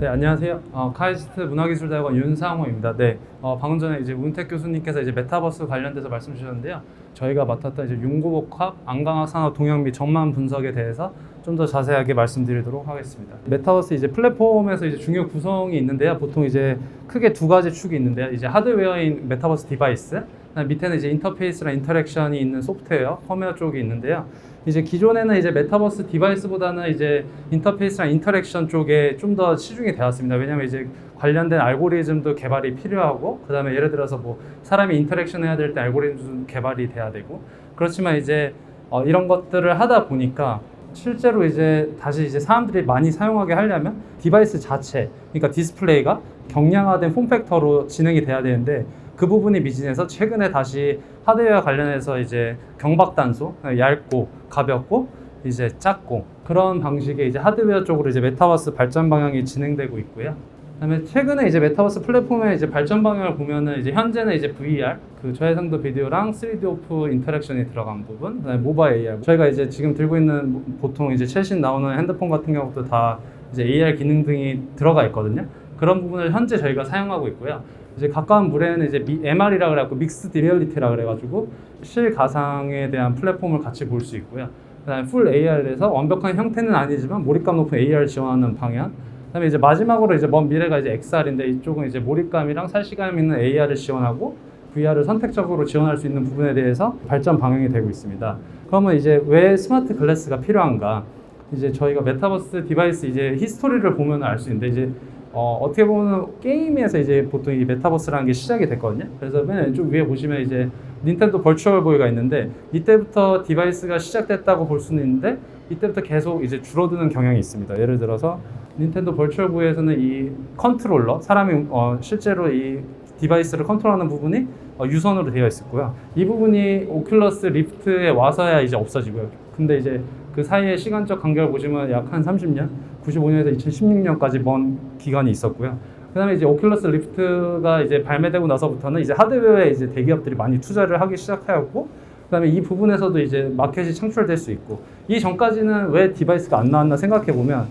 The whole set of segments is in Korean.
네, 안녕하세요. 카이스트 문화기술대학원 윤상호입니다. 네, 방금 전에 이제 문택 교수님께서 이제 메타버스 관련돼서 말씀 주셨는데요. 저희가 맡았던 이제 융구복합, 안강학 산업 동향 및 전망 분석에 대해서 좀 더 자세하게 말씀드리도록 하겠습니다. 메타버스 이제 플랫폼에서 이제 중요 구성이 있는데요. 보통 이제 크게 두 가지 축이 있는데요. 이제 하드웨어인 메타버스 디바이스, 밑에는 이제 인터페이스랑 인터랙션이 있는 소프트웨어, 펌웨어 쪽이 있는데요. 이제 기존에는 이제 메타버스 디바이스보다는 이제 인터페이스랑 인터랙션 쪽에 좀 더 치중이 되었습니다. 왜냐하면 이제 관련된 알고리즘도 개발이 필요하고, 그 다음에 예를 들어서 뭐 사람이 인터랙션 해야 될 때 알고리즘도 개발이 돼야 되고, 그렇지만 이제 이런 것들을 하다 보니까 실제로 이제 다시 이제 사람들이 많이 사용하게 하려면 디바이스 자체, 그러니까 디스플레이가 경량화된 폼팩터로 진행이 돼야 되는데, 그 부분이 미진해서 최근에 다시 하드웨어 관련해서 이제 경박 단소, 얇고 가볍고 이제 작고 그런 방식의 이제 하드웨어 쪽으로 이제 메타버스 발전 방향이 진행되고 있고요. 그다음에 최근에 이제 메타버스 플랫폼의 이제 발전 방향을 보면은 이제 현재는 이제 VR, 그 저해상도 비디오랑 3D 오프 인터랙션이 들어간 부분, 그다음에 모바일 AR. 저희가 이제 지금 들고 있는 보통 이제 최신 나오는 핸드폰 같은 경우도 다 이제 AR 기능 등이 들어가 있거든요. 그런 부분을 현재 저희가 사용하고 있고요. 이제 가까운 물에는 이제 MR이라 그래갖고 믹스드 리얼리티라 그래가지고 실가상에 대한 플랫폼을 같이 볼 수 있고요. 그다음에 풀 AR에서 완벽한 형태는 아니지만 몰입감 높은 AR 지원하는 방향. 그다음에 이제 마지막으로 이제 먼 미래가 이제 XR인데, 이쪽은 이제 몰입감이랑 살시감 있는 AR을 지원하고 VR을 선택적으로 지원할 수 있는 부분에 대해서 발전 방향이 되고 있습니다. 그러면 이제 왜 스마트 글래스가 필요한가? 이제 저희가 메타버스 디바이스 이제 히스토리를 보면 알 수 있는데, 이제 어떻게 보면 게임에서 이제 보통 이 메타버스라는 게 시작이 됐거든요. 그래서 맨 왼쪽 위에 보시면 이제 닌텐도 버추얼 보이가 있는데, 이때부터 디바이스가 시작됐다고 볼 수는 있는데 이때부터 계속 이제 줄어드는 경향이 있습니다. 예를 들어서 닌텐도 버추얼 보이에서는 이 컨트롤러, 사람이 실제로 이 디바이스를 컨트롤하는 부분이 유선으로 되어 있었고요. 이 부분이 오큘러스 리프트에 와서야 이제 없어지고요. 근데 이제 그 사이에 시간적 간격을 보시면 약 한 30년, 95년에서 2016년까지 먼 기간이 있었고요. 그다음에 이제 오큘러스 리프트가 이제 발매되고 나서부터는 이제 하드웨어에 이제 대기업들이 많이 투자를 하기 시작하였고, 그다음에 이 부분에서도 이제 마켓이 창출될 수 있고, 이 전까지는 왜 디바이스가 안 나왔나 생각해 보면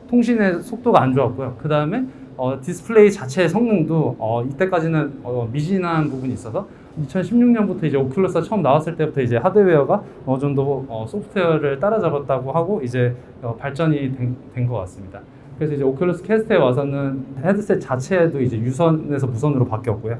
통신의 속도가 안 좋았고요. 그다음에 디스플레이 자체의 성능도 이때까지는 미진한 부분이 있어서 2016년부터 이제 오큘러스가 처음 나왔을 때부터 이제 하드웨어가 어느 정도 소프트웨어를 따라잡았다고 하고 이제 발전이 된 것 같습니다. 그래서 이제 오큘러스 퀘스트에 와서는 헤드셋 자체도 이제 유선에서 무선으로 바뀌었고요.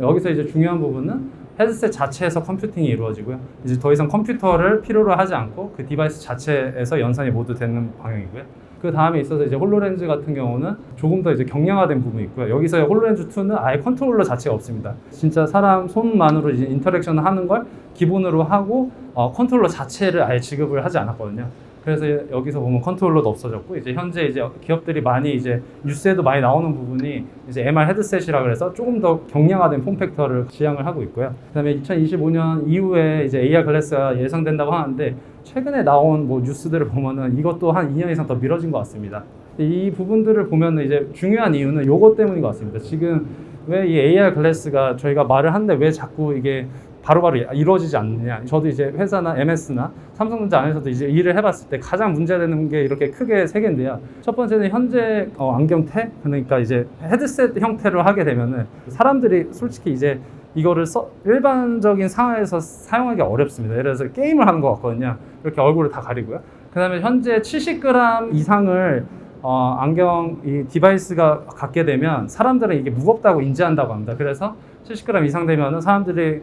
여기서 이제 중요한 부분은 헤드셋 자체에서 컴퓨팅이 이루어지고요. 이제 더 이상 컴퓨터를 필요로 하지 않고 그 디바이스 자체에서 연산이 모두 되는 방향이고요. 그 다음에 있어서 이제 홀로렌즈 같은 경우는 조금 더 이제 경량화된 부분이 있고요. 여기서 홀로렌즈 2는 아예 컨트롤러 자체가 없습니다. 진짜 사람 손만으로 이제 인터랙션을 하는 걸 기본으로 하고 컨트롤러 자체를 아예 지급을 하지 않았거든요. 그래서 여기서 보면 컨트롤러도 없어졌고, 이제 현재 이제 기업들이 많이 이제 뉴스에도 많이 나오는 부분이 이제 MR 헤드셋이라 그래서 조금 더 경량화된 폼팩터를 지향을 하고 있고요. 그다음에 2025년 이후에 이제 AR 글래스가 예상된다고 하는데, 최근에 나온 뭐 뉴스들을 보면은 이것도 한 2년 이상 더 미뤄진 것 같습니다. 이 부분들을 보면은 이제 중요한 이유는 요것 때문인 것 같습니다. 지금 왜 이 AR 글래스가 저희가 말을 하는데 왜 자꾸 이게 바로바로 이루어지지 않느냐. 저도 이제 회사나 MS나 삼성전자 안에서도 이제 일을 해봤을 때 가장 문제되는 게 이렇게 크게 세 개인데요. 첫 번째는 현재 안경테, 그러니까 이제 헤드셋 형태로 하게 되면은 사람들이 솔직히 이제 이거를 일반적인 상황에서 사용하기 어렵습니다. 예를 들어서 게임을 하는 것 같거든요. 이렇게 얼굴을 다 가리고요. 그 다음에 현재 70g 이상을 안경 이 디바이스가 갖게 되면 사람들은 이게 무겁다고 인지한다고 합니다. 그래서 70g 이상 되면은 사람들이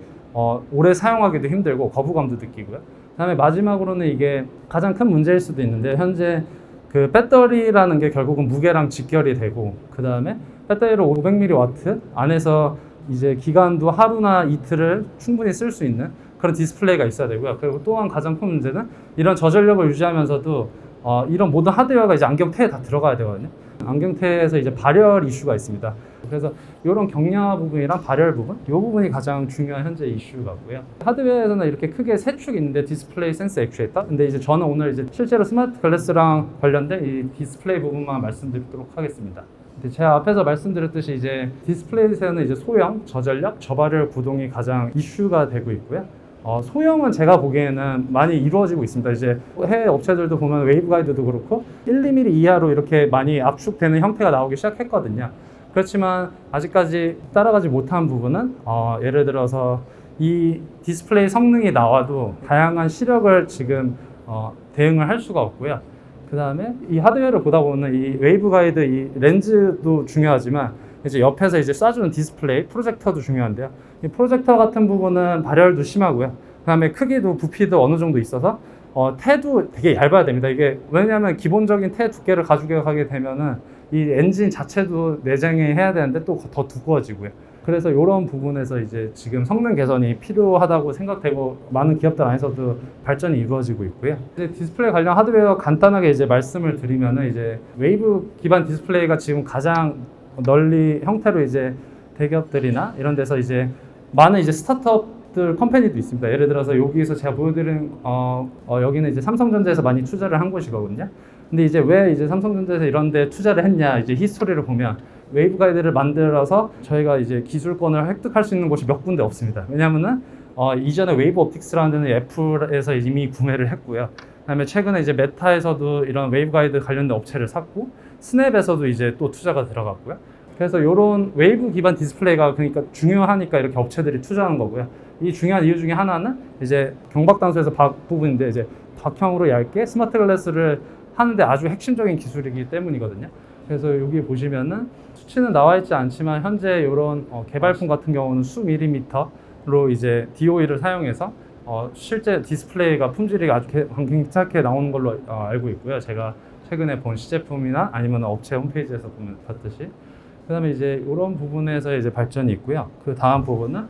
오래 사용하기도 힘들고 거부감도 느끼고요. 그다음에 마지막으로는 이게 가장 큰 문제일 수도 있는데, 현재 그 배터리라는 게 결국은 무게랑 직결이 되고, 그다음에 배터리를 500mW 안에서 이제 기간도 하루나 이틀을 충분히 쓸 수 있는 그런 디스플레이가 있어야 되고요. 그리고 또한 가장 큰 문제는 이런 저전력을 유지하면서도 이런 모든 하드웨어가 이제 안경테에 다 들어가야 되거든요. 안경테에서 이제 발열 이슈가 있습니다. 그래서 이런 경량화 부분이랑 발열 부분, 이 부분이 가장 중요한 현재 이슈 같고요. 하드웨어에서는 이렇게 크게 세 축이 있는데, 디스플레이, 센서, 액추에이터. 근데 이제 저는 오늘 이제 실제로 스마트 글래스랑 관련된 이 디스플레이 부분만 말씀드리도록 하겠습니다. 제가 앞에서 말씀드렸듯이 이제 디스플레이에서는 이제 소형, 저전력, 저발열 구동이 가장 이슈가 되고 있고요. 소형은 제가 보기에는 많이 이루어지고 있습니다. 이제 해외 업체들도 보면 웨이브가이드도 그렇고 1, 2mm 이하로 이렇게 많이 압축되는 형태가 나오기 시작했거든요. 그렇지만 아직까지 따라가지 못한 부분은 예를 들어서 이 디스플레이 성능이 나와도 다양한 시력을 지금 대응을 할 수가 없고요. 그 다음에 이 하드웨어를 보다 보면 이 웨이브가이드 이 렌즈도 중요하지만 이제 옆에서 이제 쏴주는 디스플레이, 프로젝터도 중요한데요. 이 프로젝터 같은 부분은 발열도 심하고요. 그 다음에 크기도 부피도 어느 정도 있어서 태도 되게 얇아야 됩니다. 이게 왜냐하면 기본적인 태 두께를 가지고 되면은 이 엔진 자체도 내장에 해야 되는데 또 더 두꺼워지고요. 그래서 이런 부분에서 이제 지금 성능 개선이 필요하다고 생각되고 많은 기업들 안에서도 발전이 이루어지고 있고요. 이제 디스플레이 관련 하드웨어 간단하게 이제 말씀을 드리면은 이제 웨이브 기반 디스플레이가 지금 가장 널리 형태로 이제 대기업들이나 이런 데서 이제 많은 이제 스타트업들 컴퍼니도 있습니다. 예를 들어서 여기서 제가 보여드린 여기는 이제 삼성전자에서 많이 투자를 한 곳이거든요. 근데 이제 왜 이제 삼성전자에서 이런 데 투자를 했냐 이제 히스토리를 보면 웨이브가이드를 만들어서 저희가 이제 기술권을 획득할 수 있는 곳이 몇 군데 없습니다. 왜냐하면은 이전에 웨이브 옵틱스라는 데는 애플에서 이미 구매를 했고요. 그다음에 최근에 이제 메타에서도 이런 웨이브가이드 관련된 업체를 샀고 스냅에서도 이제 또 투자가 들어갔고요. 그래서 이런 웨이브 기반 디스플레이가 그러니까 중요하니까 이렇게 업체들이 투자하는 거고요. 이 중요한 이유 중에 하나는 이제 경박단소에서 부분인데 이제 박형으로 얇게 스마트 글래스를 하는데 아주 핵심적인 기술이기 때문이거든요. 그래서 여기 보시면은 수치는 나와 있지 않지만 현재 이런 개발품 같은 경우는 수 밀리미터로 이제 DOE를 사용해서 실제 디스플레이가 품질이 아주 괜찮게 나오는 걸로 알고 있고요. 제가 최근에 본 시제품이나 아니면 업체 홈페이지에서 보면 봤듯이. 그다음에 이제 이런 부분에서 이제 발전이 있고요. 그 다음 부분은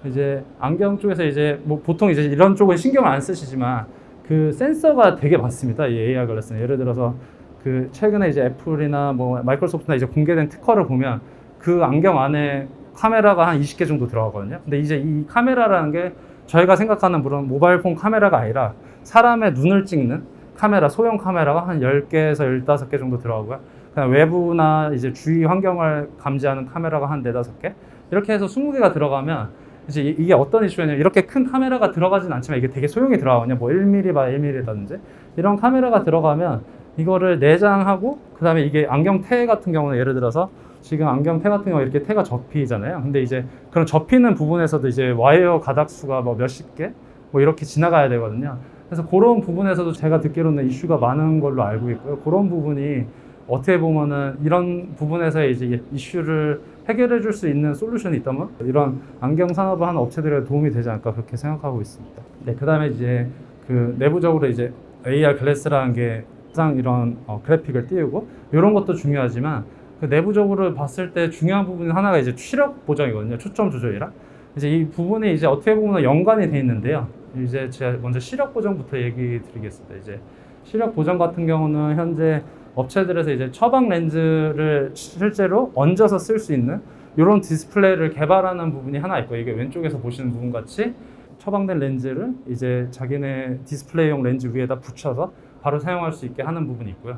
이제 안경 쪽에서 이제 뭐 보통 이제 이런 쪽은 신경을 안 쓰시지만 그 센서가 되게 많습니다. 이 AR 글래스는 예를 들어서 그 최근에 이제 애플이나 뭐 마이크로소프트나 이제 공개된 특허를 보면 그 안경 안에 카메라가 한 20개 정도 들어가거든요. 근데 이제 이 카메라라는 게 저희가 생각하는 그런 모바일폰 카메라가 아니라 사람의 눈을 찍는 카메라, 소형 카메라가 한 10개에서 15개 정도 들어가고요. 그냥 외부나 이제 주위 환경을 감지하는 카메라가 한 4, 5개 이렇게 해서 20개가 들어가면 이제 이게 어떤 이슈냐면 이렇게 큰 카메라가 들어가진 않지만 이게 되게 소형이 들어가거든요. 뭐 1mm 바 1mm라든지 이런 카메라가 들어가면 이거를 내장하고 그 다음에 이게 안경 테 같은 경우는 예를 들어서 지금 안경 테 같은 경우 이렇게 테가 접히잖아요. 근데 이제 그런 접히는 부분에서도 이제 와이어 가닥수가 뭐 몇십 개 뭐 이렇게 지나가야 되거든요. 그래서 그런 부분에서도 제가 듣기로는 이슈가 많은 걸로 알고 있고요. 그런 부분이 어떻게 보면은 이런 부분에서 이제 이슈를 해결해 줄 수 있는 솔루션이 있다면 이런 안경 산업을 하는 업체들에 도움이 되지 않을까 그렇게 생각하고 있습니다. 네, 그다음에 이제 그 내부적으로 이제 AR 글래스라는 게 항상 이런 그래픽을 띄우고 이런 것도 중요하지만 그 내부적으로 봤을 때 중요한 부분 하나가 이제 시력 보정이거든요. 초점 조절이랑 이제 이 부분이 이제 어떻게 보면 연관이 돼 있는데요. 이제 제가 먼저 시력 보정부터 얘기 드리겠습니다. 이제 시력 보정 같은 경우는 현재 업체들에서 이제 처방 렌즈를 실제로 얹어서 쓸 수 있는 이런 디스플레이를 개발하는 부분이 하나 있고 이게 왼쪽에서 보시는 부분 같이 처방된 렌즈를 이제 자기네 디스플레이용 렌즈 위에다 붙여서 바로 사용할 수 있게 하는 부분이 있고요.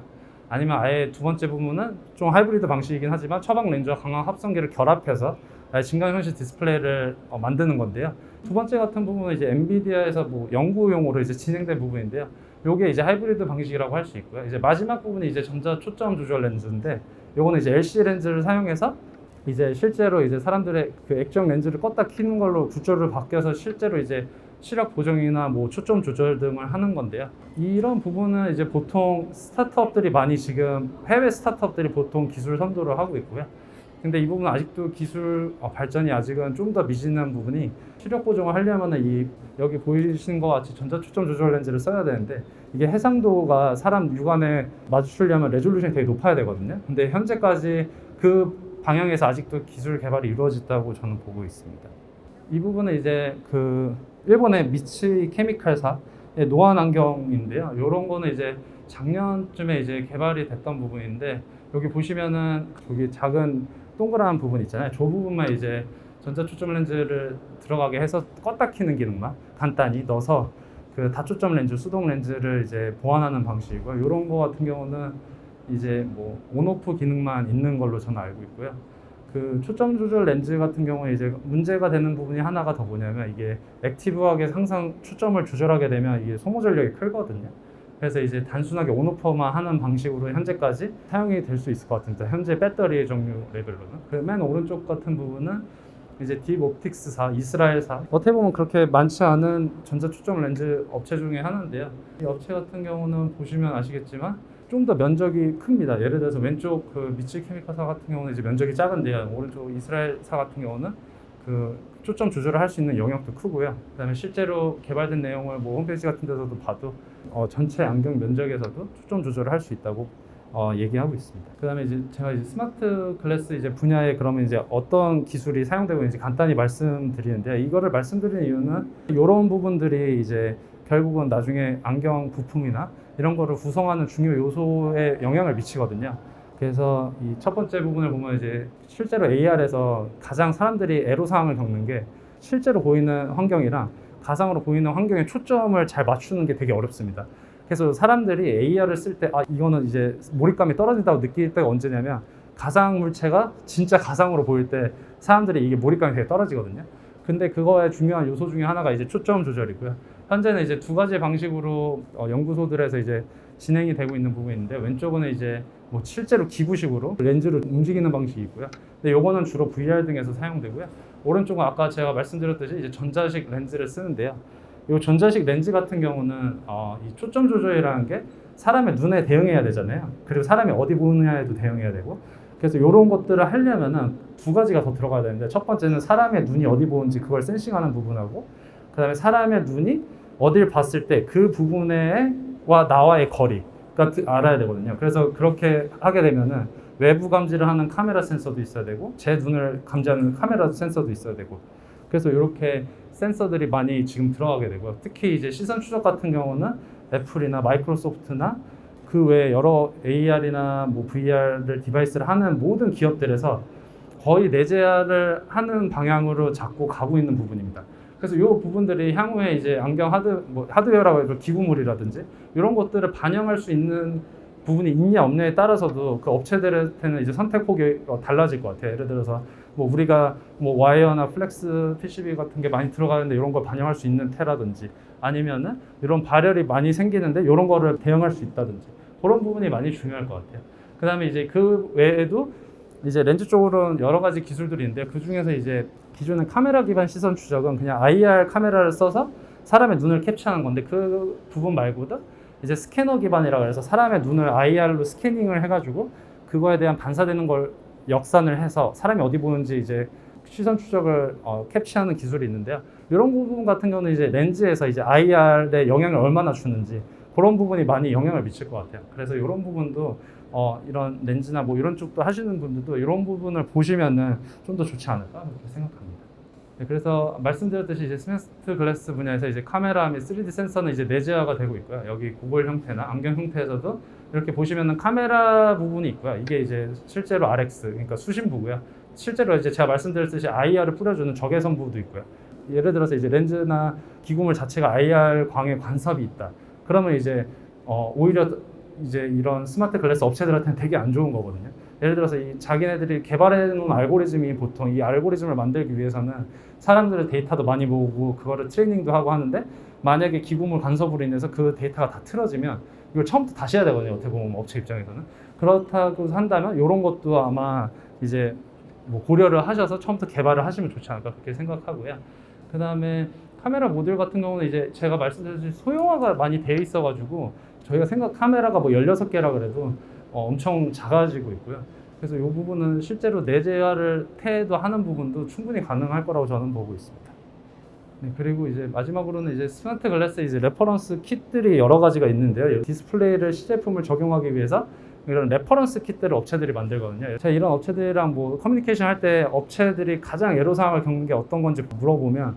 아니면 아예 두 번째 부분은 좀 하이브리드 방식이긴 하지만 처방 렌즈와 강화 합성기를 결합해서 아예 증강현실 디스플레이를 만드는 건데요. 두 번째 같은 부분은 이제 엔비디아에서 뭐 연구용으로 이제 진행된 부분인데요. 요게 이제 하이브리드 방식이라고 할 수 있고요. 이제 마지막 부분이 이제 전자 초점 조절 렌즈인데 요거는 이제 LC 렌즈를 사용해서 이제 실제로 이제 사람들의 그 액정 렌즈를 껐다 켜는 걸로 구조를 바뀌어서 실제로 이제 시력 보정이나 뭐 초점 조절 등을 하는 건데요. 이런 부분은 이제 보통 스타트업들이 많이 지금 해외 스타트업들이 보통 기술 선도를 하고 있고요. 근데 이 부분은 아직도 기술 발전이 아직은 좀 더 미진한 부분이 시력 보정을 하려면은 이 여기 보이시는 것 같이 전자 초점 조절 렌즈를 써야 되는데 이게 해상도가 사람 육안에 맞추려면 레졸루션이 되게 높아야 되거든요. 근데 현재까지 그 방향에서 아직도 기술 개발이 이루어졌다고 저는 보고 있습니다. 이 부분은 이제 그 일본의 미츠이 케미칼사의 노안 안경인데요. 이런 거는 이제 작년쯤에 이제 개발이 됐던 부분인데 여기 보시면은 여기 작은 동그란 부분 있잖아요. 저 부분만 이제 전자 초점 렌즈를 들어가게 해서 껐다 켜는 기능만 간단히 넣어서 그 다초점 렌즈, 수동 렌즈를 이제 보완하는 방식이고요. 이런 거 같은 경우는 이제 뭐 온오프 기능만 있는 걸로 저는 알고 있고요. 그 초점 조절 렌즈 같은 경우에 이제 문제가 되는 부분이 하나가 더 뭐냐면 이게 액티브하게 항상 초점을 조절하게 되면 이게 소모 전력이 크거든요. 그래서 이제 단순하게 온오퍼만 하는 방식으로 현재까지 사용이 될 수 있을 것 같습니다. 현재 배터리의 종류 레벨로는. 그 맨 오른쪽 같은 부분은 이제 딥 옵틱스사, 이스라엘사. 어떻게 보면 그렇게 많지 않은 전자 초점 렌즈 업체 중에 하나인데요. 이 업체 같은 경우는 보시면 아시겠지만 좀 더 면적이 큽니다. 예를 들어서 왼쪽 그 미츠 케미카사 같은 경우는 이제 면적이 작은데요. 오른쪽 이스라엘사 같은 경우는 그 초점 조절을 할 수 있는 영역도 크고요. 그다음에 실제로 개발된 내용을 뭐 홈페이지 같은 데서도 봐도 전체 안경 면적에서도 초점 조절을 할 수 있다고 얘기하고 있습니다. 그다음에 이제 제가 이제 스마트 글래스 이제 분야에 그러면 이제 어떤 기술이 사용되고 있는지 간단히 말씀드리는데요. 이거를 말씀드리는 이유는 이런 부분들이 이제 결국은 나중에 안경 부품이나 이런 거를 구성하는 중요 요소에 영향을 미치거든요. 그래서 이 첫 번째 부분을 보면 이제 실제로 AR에서 가장 사람들이 애로사항을 겪는 게 실제로 보이는 환경이랑 가상으로 보이는 환경에 초점을 잘 맞추는 게 되게 어렵습니다. 그래서 사람들이 AR을 쓸 때 이거는 이제 몰입감이 떨어진다고 느낄 때가 언제냐면 가상 물체가 진짜 가상으로 보일 때 사람들이 이게 몰입감이 되게 떨어지거든요. 근데 그거의 중요한 요소 중에 하나가 이제 초점 조절이고요. 현재는 이제 두 가지 방식으로 연구소들에서 이제 진행이 되고 있는 부분이 있는데 왼쪽은 이제 뭐 실제로 기구식으로 렌즈를 움직이는 방식이 있고요. 근데 요거는 주로 VR 등에서 사용되고요. 오른쪽은 아까 제가 말씀드렸듯이 이제 전자식 렌즈를 쓰는데요. 이 전자식 렌즈 같은 경우는 이 초점 조절이라는 게 사람의 눈에 대응해야 되잖아요. 그리고 사람이 어디 보느냐에도 대응해야 되고. 그래서 이런 것들을 하려면은 두 가지가 더 들어가야 되는데 첫 번째는 사람의 눈이 어디 보는지 그걸 센싱하는 부분하고 그다음에 사람의 눈이 어딜 봤을 때 그 부분과 나와의 거리가 알아야 되거든요. 그래서 그렇게 하게 되면은 외부 감지를 하는 카메라 센서도 있어야 되고 제 눈을 감지하는 카메라 센서도 있어야 되고 그래서 이렇게 센서들이 많이 지금 들어가게 되고요. 특히 이제 시선 추적 같은 경우는 애플이나 마이크로소프트나 그 외에 여러 AR이나 뭐 VR을 디바이스를 하는 모든 기업들에서 거의 내재화를 하는 방향으로 자꾸 가고 있는 부분입니다. 그래서 이 부분들이 향후에 이제 안경 하드웨어라고 해도 기구물이라든지 이런 것들을 반영할 수 있는 부분이 있냐 없냐에 따라서도 그 업체들한테는 이제 선택폭이 달라질 것 같아요. 예를 들어서 뭐 우리가 뭐 와이어나 플렉스 PCB 같은 게 많이 들어가는데 이런 걸 반영할 수 있는 테라든지 아니면은 이런 발열이 많이 생기는데 이런 거를 대응할 수 있다든지 그런 부분이 많이 중요할 것 같아요. 그 다음에 이제 그 외에도 이제 렌즈 쪽으로는 여러 가지 기술들이 있는데 그 중에서 이제 기존의 카메라 기반 시선 추적은 그냥 IR 카메라를 써서 사람의 눈을 캡처하는 건데 그 부분 말고도 이제 스캐너 기반이라고 해서 사람의 눈을 IR로 스캐닝을 해가지고 그거에 대한 반사되는 걸 역산을 해서 사람이 어디 보는지 이제 시선 추적을 캡처하는 기술이 있는데요. 이런 부분 같은 경우는 이제 렌즈에서 이제 IR에 영향을 얼마나 주는지 그런 부분이 많이 영향을 미칠 것 같아요. 그래서 이런 부분도 이런 렌즈나 뭐 이런 쪽도 하시는 분들도 이런 부분을 보시면은 좀 더 좋지 않을까 그렇게 생각합니다. 네, 그래서 말씀드렸듯이 이제 스마트 글래스 분야에서 이제 카메라 및 3D 센서는 이제 내재화가 되고 있고요. 여기 고글 형태나 안경 형태에서도 이렇게 보시면은 카메라 부분이 있고요. 이게 이제 실제로 RX 그러니까 수신부고요. 실제로 이제 제가 말씀드렸듯이 IR을 뿌려주는 적외선부도 있고요. 예를 들어서 이제 렌즈나 기구물 자체가 IR 광의 관섭이 있다. 그러면 이제 오히려 이제 이런 스마트 글래스 업체들한테는 되게 안 좋은 거거든요. 예를 들어서 이 자기네들이 개발해 놓은 알고리즘이 보통 이 알고리즘을 만들기 위해서는 사람들의 데이터도 많이 모으고 그거를 트레이닝도 하고 하는데 만약에 기구물 간섭으로 인해서 그 데이터가 다 틀어지면 이걸 처음부터 다시 해야 되거든요. 어떻게 보면 업체 입장에서는. 그렇다고 한다면 이런 것도 아마 이제 뭐 고려를 하셔서 처음부터 개발을 하시면 좋지 않을까 그렇게 생각하고요. 그 다음에 카메라 모듈 같은 경우는 이제 제가 말씀드렸듯이 소형화가 많이 되어 있어가지고 저희가 카메라가 뭐 16개라 그래도 엄청 작아지고 있고요. 그래서 이 부분은 실제로 내재화를 하는 부분도 충분히 가능할 거라고 저는 보고 있습니다. 네, 그리고 이제 마지막으로는 이제 스마트 글래스 이제 레퍼런스 킷들이 여러 가지가 있는데요. 디스플레이를 시제품을 적용하기 위해서 이런 레퍼런스 킷들을 업체들이 만들거든요. 제가 이런 업체들이랑 뭐 커뮤니케이션 할 때 업체들이 가장 애로사항을 겪는 게 어떤 건지 물어보면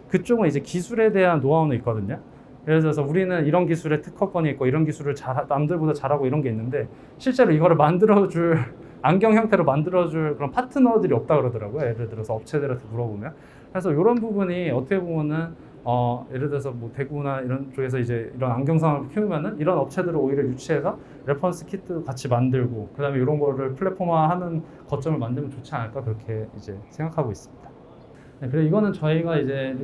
그쪽은 이제 기술에 대한 노하우는 있거든요. 예를 들어서 우리는 이런 기술에 특허권이 있고 이런 기술을 남들보다 잘하고 이런 게 있는데 실제로 이거를 만들어줄 안경 형태로 만들어줄 그런 파트너들이 없다 그러더라고요. 예를 들어서 업체들한테 물어보면. 그래서 이런 부분이 어떻게 보면은 예를 들어서 뭐 대구나 이런 쪽에서 이제 이런 안경 산업을 키우면은 이런 업체들을 오히려 유치해서 레퍼런스 키트 같이 만들고 그다음에 이런 거를 플랫폼화하는 거점을 만들면 좋지 않을까 그렇게 이제 생각하고 있습니다. 네, 그리고 이거는 저희가 이제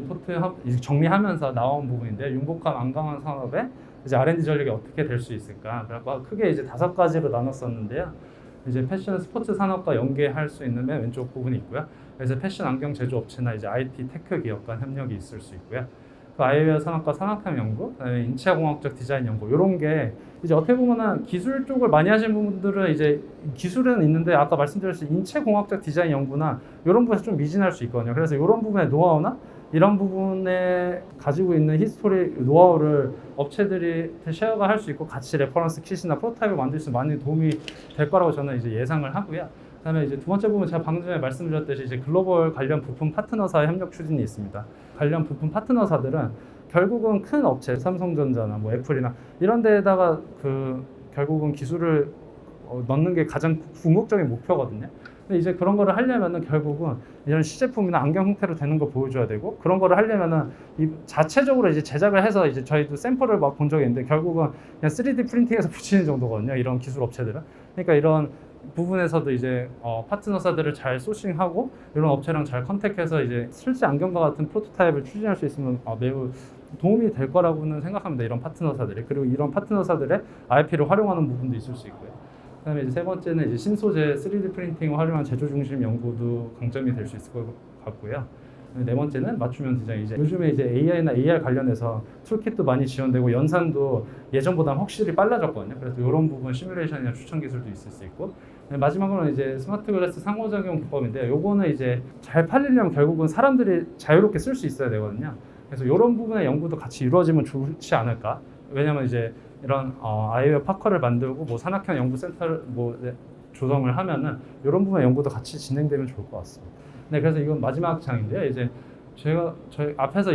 이제 정리하면서 나온 부분인데 융복합 안강한 산업의 이제 R&D 전략이 어떻게 될 수 있을까? 그래서 크게 이제 5가지로 나눴었는데요. 이제 패션 스포츠 산업과 연계할 수 있는 맨 왼쪽 부분이 있고요. 그래서 패션 안경 제조 업체나 이제 IT 테크 기업 간 협력이 있을 수 있고요. 그 아이웨어 산업과 산학형 연구, 그다음에 인체공학적 디자인 연구 이런 게 이제 어떻게 보면은 기술 쪽을 많이 하시는 분들은 이제 기술은 있는데 아까 말씀드렸듯이 인체공학적 디자인 연구나 이런 부분에서 좀 미진할 수 있거든요. 그래서 이런 부분의 노하우나 이런 부분에 가지고 있는 히스토리 노하우를 업체들이 쉐어가 할 수 있고 같이 레퍼런스 킷이나 프로토타입을 만들 수 많이 도움이 될 거라고 저는 이제 예상을 하고요. 그다음에 이제 두 번째 부분 제가 방금 전에 말씀드렸듯이 이제 글로벌 관련 부품 파트너사의 협력 추진이 있습니다. 관련 부품 파트너사들은 결국은 큰 업체, 삼성전자나 뭐 애플이나 이런 데에다가 그 결국은 기술을 넣는 게 가장 궁극적인 목표거든요. 근데 이제 그런 거를 하려면은 결국은 이런 시제품이나 안경 형태로 되는 걸 보여줘야 되고 그런 거를 하려면은 이 자체적으로 이제 제작을 해서 이제 저희도 샘플을 막 본 적이 있는데 결국은 그냥 3D 프린팅해서 붙이는 정도거든요. 이런 기술 업체들은. 그러니까 이런 부분에서도 이제 파트너사들을 잘 소싱하고 이런 업체랑 잘 컨택해서 이제 실제 안경과 같은 프로토타입을 추진할 수 있으면 매우 도움이 될 거라고는 생각합니다. 이런 파트너사들이. 그리고 이런 파트너사들의 IP를 활용하는 부분도 있을 수 있고요. 그다음에 이제 세 번째는 이제 신소재 3D 프린팅을 활용한 제조 중심 연구도 강점이 될 수 있을 것 같고요. 네 번째는 맞춤형 디자인. 이제 요즘에 이제 AI나 AR 관련해서 툴킷도 많이 지원되고 연산도 예전보다 확실히 빨라졌거든요. 그래서 이런 부분 시뮬레이션이나 추천 기술도 있을 수 있고. 마지막으로는 이제 스마트 글래스 상호작용 기법인데 요거는 이제 잘 팔리려면 결국은 사람들이 자유롭게 쓸 수 있어야 되거든요. 그래서 이런 부분의 연구도 같이 이루어지면 좋지 않을까. 왜냐면 이제 이런 아이웨어 파커를 만들고 뭐 산학형 연구센터를 뭐 조성을 하면은 이런 부분의 연구도 같이 진행되면 좋을 것 같습니다. 네, 그래서 이건 마지막 장인데요. 이제 저희 앞에서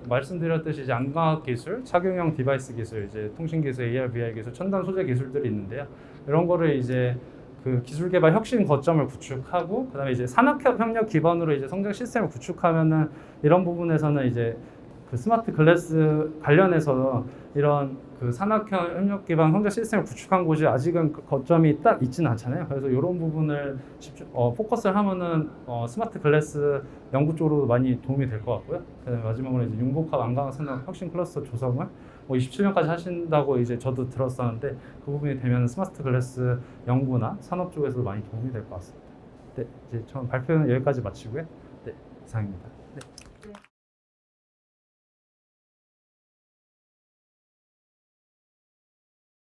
말씀드렸듯이 이제 안광학 기술, 착용형 디바이스 기술, 이제 통신 기술, AR, VR 기술, 첨단 소재 기술들이 있는데요. 이런 거를 이제 그 기술 개발 혁신 거점을 구축하고 그다음에 이제 산학협 협력 기반으로 이제 성장 시스템을 구축하면은 이런 부분에서는 이제 그 스마트 글래스 관련해서 이런 그 산학형 협력 기반 성장 시스템을 구축한 곳이 아직은 그 거점이 딱 있지는 않잖아요. 그래서 이런 부분을 포커스를 하면은 스마트 글래스 연구 쪽으로 많이 도움이 될 것 같고요. 그다음에 마지막으로 이제 융복합 안광 산업 혁신 클러스터 조성을 27년까지 하신다고 이제 저도 들었었는데 그 부분이 되면 스마트 글래스 연구나 산업 쪽에서도 많이 도움이 될 것 같습니다. 네, 이제 전 발표는 여기까지 마치고요. 네, 이상입니다. 네.